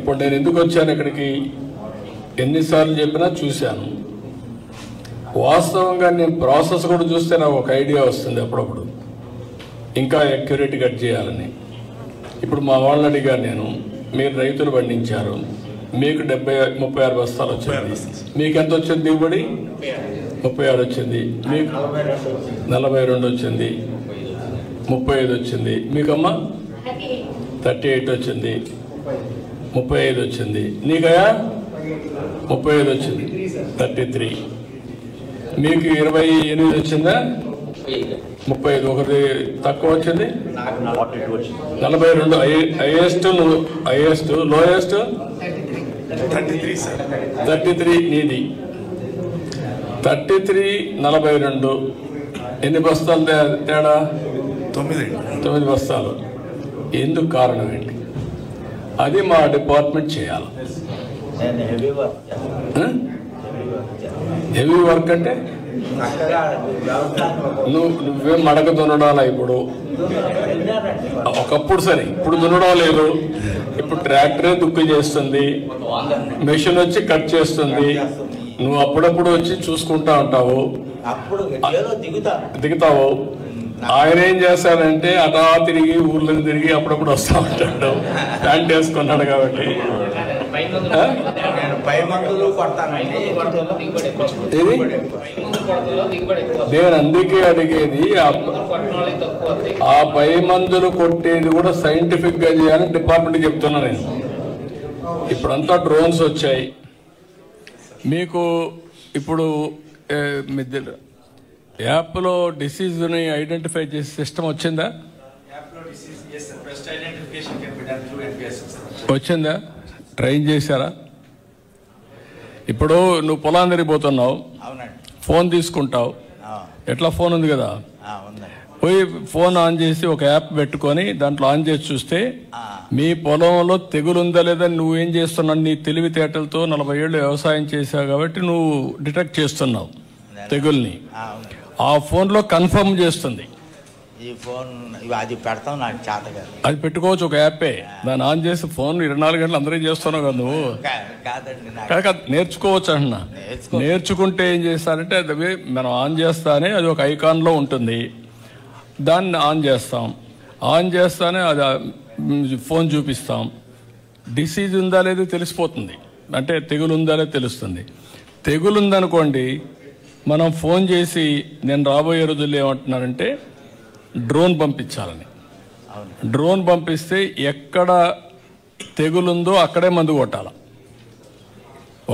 ఇప్పుడు నేను ఎందుకు వచ్చాను ఇక్కడికి, ఎన్నిసార్లు చెప్పినా చూశాను. వాస్తవంగా నేను ప్రాసెస్ కూడా చూస్తే నాకు ఒక ఐడియా వస్తుంది అప్పుడప్పుడు, ఇంకా అక్యురేట్ కట్ చేయాలని. ఇప్పుడు మా వాళ్ళని అడిగాను నేను, మీరు రైతులు పండించారు, మీకు 36 బస్తాలు వచ్చింది, మీకు ఎంత వచ్చింది దిగుబడి? 36 వచ్చింది, మీకు 42 వచ్చింది, 35 వచ్చింది, మీకమ్మా 38 వచ్చింది, 35 వచ్చింది, నీకయా 35 వచ్చింది, 33, మీకు 28 వచ్చిందా? 35, ఒకటి తక్కువ వచ్చింది 42. హైయెస్ట్ లోయెస్ట్ 33 నీది. 33, 42 ఎన్ని బస్తాలు తేడా? 9 బస్తాలు. ఎందుకు కారణం ఏంటి? అది మా డిపార్ట్మెంట్ చేయాలి. హెవీ వర్క్ అంటే నువ్వేం మడక దున్నడాలా? ఇప్పుడు ఒకప్పుడు సరే, ఇప్పుడు దున్నడం లేదు. ఇప్పుడు ట్రాక్టరే దుక్కు చేస్తుంది, మెషిన్ వచ్చి కట్ చేస్తుంది, నువ్వు అప్పుడప్పుడు వచ్చి చూసుకుంటా ఉంటావు, దిగుతావు. ఆయన ఏం చేస్తాడంటే అటా తిరిగి ఊర్లో తిరిగి అప్పుడప్పుడు వస్తా ఉంటాడు, ప్యాంట్ వేసుకున్నాడు కాబట్టి. నేను అందుకే అడిగేది, ఆ పై మందులు కొట్టేది కూడా సైంటిఫిక్ గా చేయాలని డిపార్ట్మెంట్ చెప్తున్నా నేను. ఇప్పుడంతా డ్రోన్స్ వచ్చాయి మీకు. ఇప్పుడు యాప్లో డిసీజ్ని ఐడెంటిఫై చేసే సిస్టమ్ వచ్చిందా? వచ్చిందా? ట్రైన్ చేశారా? ఇప్పుడు నువ్వు పొలాన్ని తిరిగిపోతున్నావు, ఫోన్ తీసుకుంటావు, ఎట్లా ఫోన్ ఉంది కదా, పోయి ఫోన్ ఆన్ చేసి ఒక యాప్ పెట్టుకొని దాంట్లో ఆన్ చేసి చూస్తే మీ పొలంలో తెగులుందా లేదా నువ్వేం చేస్తున్నావు, నీ తెలివితేటలతో 40 ఏళ్ళు వ్యవసాయం చేశావు కాబట్టి నువ్వు డిటెక్ట్ చేస్తున్నావు తెగుల్ని. ఆ ఫోన్లో కన్ఫర్మ్ చేస్తుంది. ఈ ఫోన్ అది పెడతాం, నాకు చేత కాదు. అది పెట్టుకోవచ్చు, ఒక యాపే. దాన్ని ఆన్ చేసి ఫోన్ 24 గంటలు అందరూ చేస్తున్నావు కదా నువ్వు. కాదు, నేర్చుకోవచ్చు అంటున్నా. నేర్చుకుంటే ఏం చేస్తారంటే అది మనం ఆన్ చేస్తానే అది ఒక ఐకాన్లో ఉంటుంది, దాన్ని ఆన్ చేస్తాం. ఆన్ చేస్తానే అది ఫోన్ చూపిస్తాం. డిసీజ్ ఉందా లేదో తెలిసిపోతుంది, అంటే తెగులు ఉందా లేదో తెలుస్తుంది. తెగులు ఉందనుకోండి, మనం ఫోన్ చేసి నేను రాబోయే రోజుల్లో ఏమంటున్నారంటే డ్రోన్ పంపించాలని. డ్రోన్ పంపిస్తే ఎక్కడ తెగులుందో అక్కడే మందు కొట్టాలి.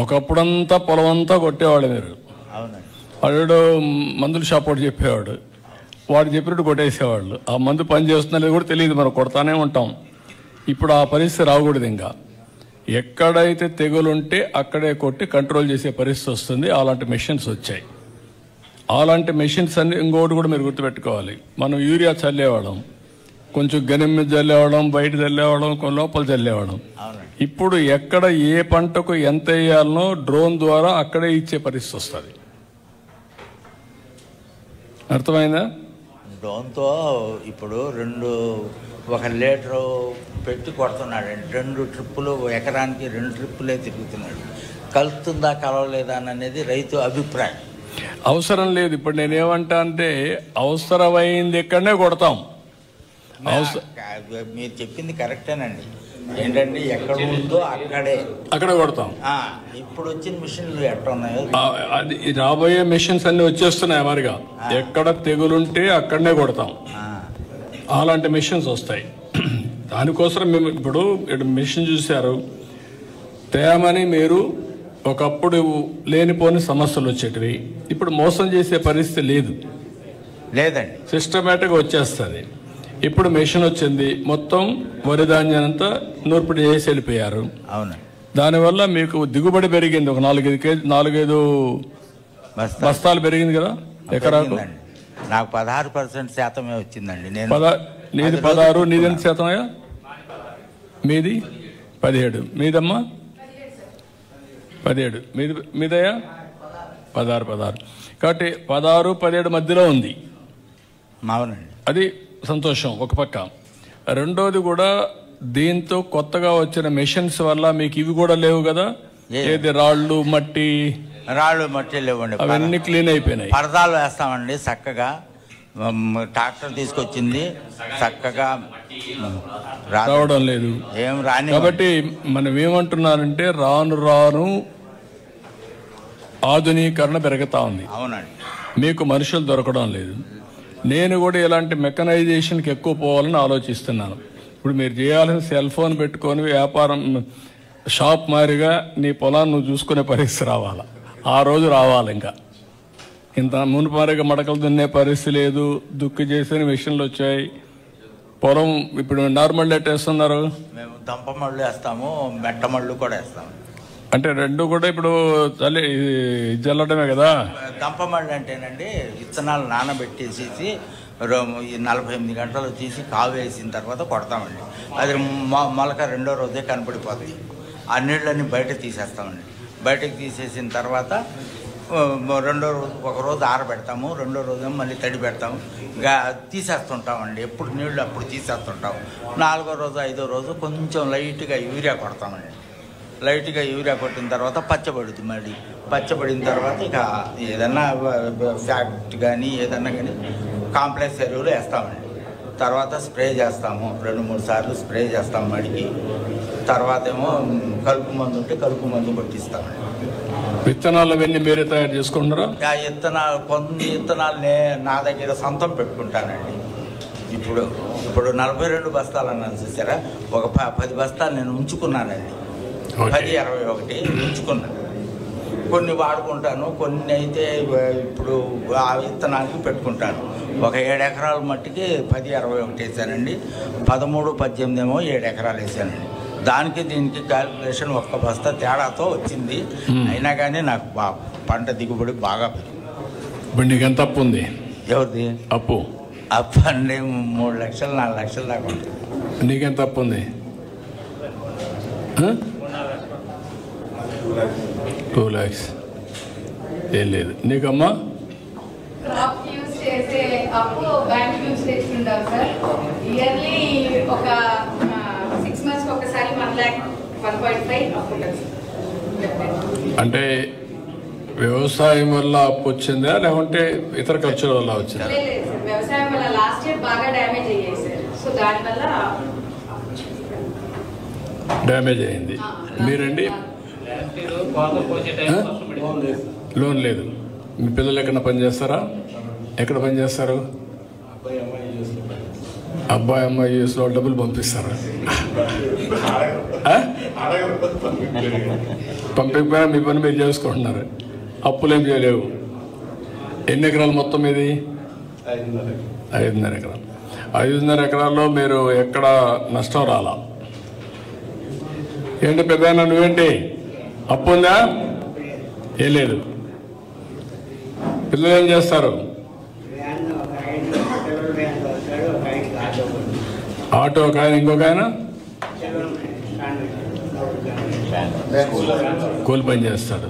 ఒకప్పుడంతా పొలం అంతా కొట్టేవాడు మీరు, వాడు మందుల షాప్ వాడు చెప్పేవాడు, వాడు చెప్పినట్టు కొట్టేసేవాళ్ళు. ఆ మందు పని చేస్తున్నా కూడా తెలియదు, మనం కొడతానే ఉంటాం. ఇప్పుడు ఆ పరిస్థితి రాకూడదు. ఇంకా ఎక్కడైతే తెగులుంటే అక్కడే కొట్టి కంట్రోల్ చేసే పరిస్థితి వస్తుంది. అలాంటి మెషిన్స్ వచ్చాయి. అలాంటి మెషిన్స్ అన్ని ఇంకోటి కూడా మీరు గుర్తుపెట్టుకోవాలి. మనం యూరియా చల్లేవాళ్ళం, కొంచెం గనిం మీద చల్లేవాళ్ళం, బయట చల్లేవాళ్ళం, లోపల చల్లేవాళ్ళం. ఇప్పుడు ఎక్కడ ఏ పంటకు ఎంత వేయాలనో డ్రోన్ ద్వారా అక్కడే ఇచ్చే పరిస్థితి వస్తుంది. అర్థమైందా? డ్రోన్తో ఇప్పుడు 1 లీటరు పెట్టి కొడుతున్నాడండి. 2 ట్రిప్పులు, ఎకరానికి 2 ట్రిప్పులే తిరుగుతున్నాడు. కలుస్తుందా కలవలేదా అనేది రైతు అభిప్రాయం. అవసరం లేదు. ఇప్పుడు నేనేమంటా అంటే అవసరమైంది ఎక్కడనే కొడతాం. మీరు చెప్పింది కరెక్టేనండి. ఏంటంటే ఎక్కడ ఉందో అక్కడే కొడతాం. ఇప్పుడు వచ్చిన మిషన్లు ఎట్లా ఉన్నాయో అది రాబోయే మిషన్స్ అన్ని వచ్చేస్తున్నాయి మరిగా. ఎక్కడ తెగులుంటే అక్కడనే కొడతాం. అలాంటి మిషన్స్ వస్తాయి. దానికోసం మేము ఇప్పుడు మిషన్ చూశారు. తేమని మీరు ఒకప్పుడు లేనిపోని సమస్యలు వచ్చేటివి, ఇప్పుడు మోసం చేసే పరిస్థితి లేదండి. సిస్టమేటిక్గా వచ్చేస్తుంది. ఇప్పుడు మెషిన్ వచ్చింది, మొత్తం వరి ధాన్యాన్నంతా నూర్పిడి చేసి వెళ్ళిపోయారు. అవును. దానివల్ల మీకు దిగుబడి పెరిగింది. ఒక 4-5 బస్తాలు పెరిగింది కదా ఎకరాకు. నాకు 16% శాతమే వచ్చిందండి. నీది 16, నీది ఎంత శాతమయ్యా? మీది 17, మీదమ్మా 17, మీదయ్యా 16. కాబట్టి 16-17 మధ్యలో ఉంది. అవునండి. అది సంతోషం ఒక పక్క. రెండోది కూడా దీంతో కొత్తగా వచ్చిన మెషిన్స్ వల్ల మీకు ఇవి కూడా లేవు కదా? ఏది రాళ్ళు మట్టి లేవండి, అవన్నీ క్లీన్ అయిపోయినాయి. పరదాలు వేస్తామండి చక్కగా. ట్రాక్టర్ తీసుకొచ్చింది చక్కగా రావడం లేదు ఏం రాని. కాబట్టి మనం ఏమంటున్నారంటే రాను రాను ఆధునీకరణ పెరుగుతా ఉంది. అవునండి. మీకు మనుషులు దొరకడం లేదు. నేను కూడా ఇలాంటి మెకనైజేషన్కి ఎక్కువ పోవాలని ఆలోచిస్తున్నాను. ఇప్పుడు మీరు చేయాల్సిన సెల్ ఫోన్ పెట్టుకొని వ్యాపారం షాప్ మారిగా నీ పొలాన్ని నువ్వు చూసుకునే పరిస్థితి రావాలా. ఆ రోజు రావాలి. ఇంకా ఇంత మునుపారిగా మడకలు దున్నే పరిస్థితి లేదు. దుక్కి చేసిన మిషన్లు వచ్చాయి. పొలం ఇప్పుడు నార్మల్ ఎట్ వేస్తున్నారు. మేము దంపమళ్ళు వేస్తాము, మెట్టమళ్ళు కూడా వేస్తాము. అంటే రెండు కూడా ఇప్పుడు చలి జల్లడమే కదా. దంపమళ్ళు అంటేనండి విత్తనాలు నానబెట్టేసి 48 గంటలు తీసి కావు వేసిన తర్వాత కొడతామండి. అది మొలక రెండో రోజే కనపడిపోతుంది. ఆ నీళ్ళని బయట తీసేస్తామండి. బయటకు తీసేసిన తర్వాత రెండో రోజు ఒకరోజు ఆరబెడతాము, రెండో రోజు మళ్ళీ తడి పెడతాము. తీసేస్తుంటామండి. ఎప్పుడు నీళ్ళు అప్పుడు తీసేస్తుంటాము. 4వ రోజు 5వ రోజు కొంచెం లైట్గా యూరియా కొడతామండి. లైట్గా యూరియా కొట్టిన తర్వాత పచ్చబడుతుంది. మళ్ళీ పచ్చబడిన తర్వాత ఇక ఏదన్నా ఫ్యాక్ట్ కానీ ఏదన్నా కానీ కాంప్లెక్స్ ఎరువులు వేస్తామండి. తర్వాత స్ప్రే చేస్తాము, 2-3 సార్లు స్ప్రే చేస్తాం మడికి. తర్వాత ఏమో కలుపు మందు ఉంటే కలుపు మందు కొట్టిస్తామండి. విత్తనాలు అవన్నీ మీరే తయారు చేసుకుంటారా? కొన్ని విత్తనాలు నా దగ్గర సొంతం పెట్టుకుంటానండి. ఇప్పుడు 42 బస్తాలు అన్నాను చూసారా, ఒక 10 బస్తాలు నేను ఉంచుకున్నానండి. 10-21 ఉంచుకున్నాను. కొన్ని వాడుకుంటాను, కొన్ని అయితే ఇప్పుడు ఆ విత్తనానికి పెట్టుకుంటాను. ఒక 7 ఎకరాల మట్టికి 10-21 వేసానండి. 13-18 ఏమో 7 ఎకరాలు వేసానండి. దానికి దీనికి క్యాల్కులేషన్ ఒక్క బస్తా తేడాతో వచ్చింది. అయినా కానీ నాకు పంట దిగుబడి బాగా పెరిగింది. ఇప్పుడు నీకు ఎంత అప్పు ఉంది? ఎవరిది అప్పు? అప్పు అండి 3 లక్షలు 4 లక్షల దాకా ఉంటుంది. నీకెంత అప్పు ఉంది? 2 lakhs. ఏం లేదు. నీకమ్మా? అప్పు బ్యాంక్ యూజ్ చేస్తుంటాం సార్. ఇయర్లీ ఒక 6 months ఒకసారి 1 lakh 1.5 అప్పు ఉంటుంది. అంటే వ్యవసాయం వల్ల అప్పు వచ్చిందా లేకుంటే ఇతర ఖర్చుల వల్ల వచ్చిందా? లేదు సార్, వ్యవసాయం వల్ల లాస్ట్ ఇయర్ బాగా డ్యామేజ్ అయ్యాయి సార్. సో దానివల్ల డ్యామేజ్ అయింది. మీరండి? లోన్ లేదు. మీ పిల్లలు ఎక్కడ పనిచేస్తారా? ఎక్కడ పనిచేస్తారు? అబ్బాయి అమ్మాయి యూఎస్లో డబ్బులు పంపిస్తారా? పంపించకపోయినా మీ పని మీరు చేసుకుంటున్నారు. అప్పులేం చేయలేవు. ఎన్ని ఎకరాలు మొత్తం ఇది? 5.5 ఎకరాలు. 5.5 ఎకరాల్లో మీరు ఎక్కడ నష్టం రాలా? ఏంటి పెద్ద నువ్వేంటి అప్పు ఉందా? ఏం లేదు. పిల్లలు ఏం చేస్తారు? ఆటో ఒక ఆయన, ఇంకొక ఆయన కూలి పని చేస్తాడు,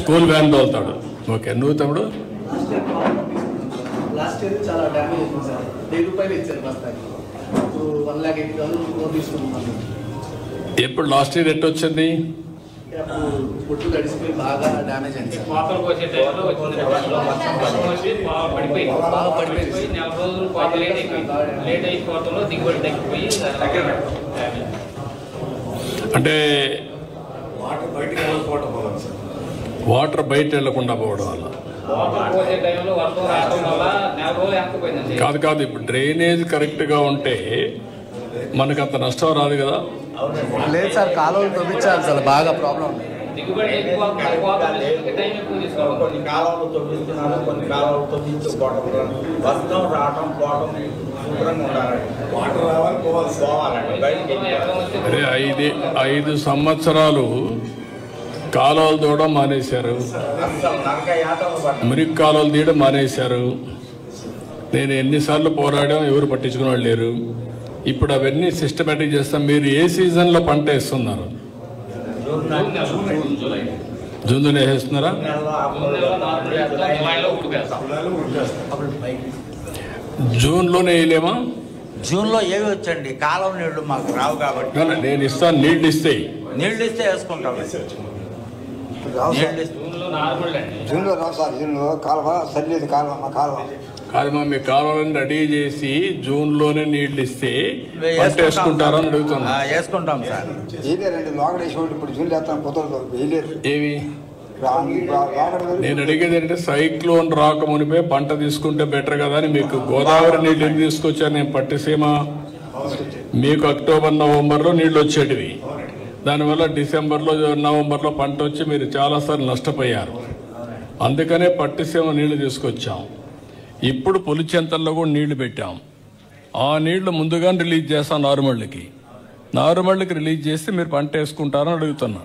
స్కూల్ వ్యాన్ తోలుతాడు. ఓకే. నువ్వు తమ్ముడు? లాస్ట్ ఇయర్ చాలా డ్యామేజ్ అవుతుంది సార్. 1000 రూపాయలు ఇచ్చారు బస్తాకి. 1,80,000 తీసుకున్నాను. ఎప్పుడు లాస్ట్ ఇయర్ ఎట్టు వచ్చింది? పొట్టు తడిసిపోయి బాగా డ్యామేజ్ అయింది సార్. బాగా పడిపోయింది. అంటే వాటర్ బయట వెళ్లకుండా పోవడం వల్ల కాదు. ఇప్పుడు డ్రైనేజ్ కరెక్ట్గా ఉంటే మనకు అంత నష్టం రాదు కదా? లేదు సార్, కాలువలు తవ్వించాలి సార్. బాగా ప్రాబ్లం ఉంది. కొన్ని కాలువలు తవ్విస్తున్నాను, కొన్ని కాలువలు తవ్వించుకోవడం, వస్త్రం రావడం పోవడం శుభ్రంగా ఉండాలండి. వాటర్ రావాలి, పోవాలండి. అరే 5 సంవత్సరాలు కాలువలు తోవడం మానేశారు, మురికి కాలువలు తీయడం మానేశారు. నేను ఎన్నిసార్లు పోరాడాం, ఎవరు పట్టించుకునే వాళ్ళు లేరు. ఇప్పుడు అవన్నీ సిస్టమేటిక్ చేస్తాం. మీరు ఏ సీజన్లో పంట వేస్తున్నారు? జూన్లో వేస్తున్నారా? జూన్లోనే వేయలేమా? జూన్లో ఏవి వచ్చండి, కాలం నీళ్లు మాకు రావు కాబట్టి. నేను ఇస్తాను, నీళ్ళు ఇస్తే వేసుకుంటాం. జూన్లో రావు సార్, జూన్లో కాలువ సరిలేదు, కాలువ మా కాలువ కాదమ్మా. మీ కాలువలను రెడీ చేసి జూన్లోనే నీళ్లు ఇస్తే వేసుకుంటారని అడుగుతున్నా. వేసుకుంటాం సార్. వేయలేరండి, లోకడేసి ఇప్పుడు జూన్లో వేస్తాను, కుదరదు, వేయలేరు. ఏవి నేను అడిగేది ఏంటంటే సైక్లోన్ రాకమునిపే పంట తీసుకుంటే బెటర్ కదా అని. మీకు గోదావరి నీళ్ళు ఎందుకు తీసుకొచ్చాను నేను? పట్టిసీమ మీకు అక్టోబర్ నవంబర్లో నీళ్ళు వచ్చేటివి, దానివల్ల డిసెంబర్లో నవంబర్లో పంట వచ్చి మీరు చాలాసార్లు నష్టపోయారు. అందుకనే పట్టిసీమ నీళ్లు తీసుకొచ్చాం. ఇప్పుడు పులిచెంతల్లో కూడా నీళ్లు పెట్టాం. ఆ నీళ్లు ముందుగానే రిలీజ్ చేస్తాం. నారుమళ్ళకి రిలీజ్ చేస్తే మీరు పంట వేసుకుంటారని అడుగుతున్నా.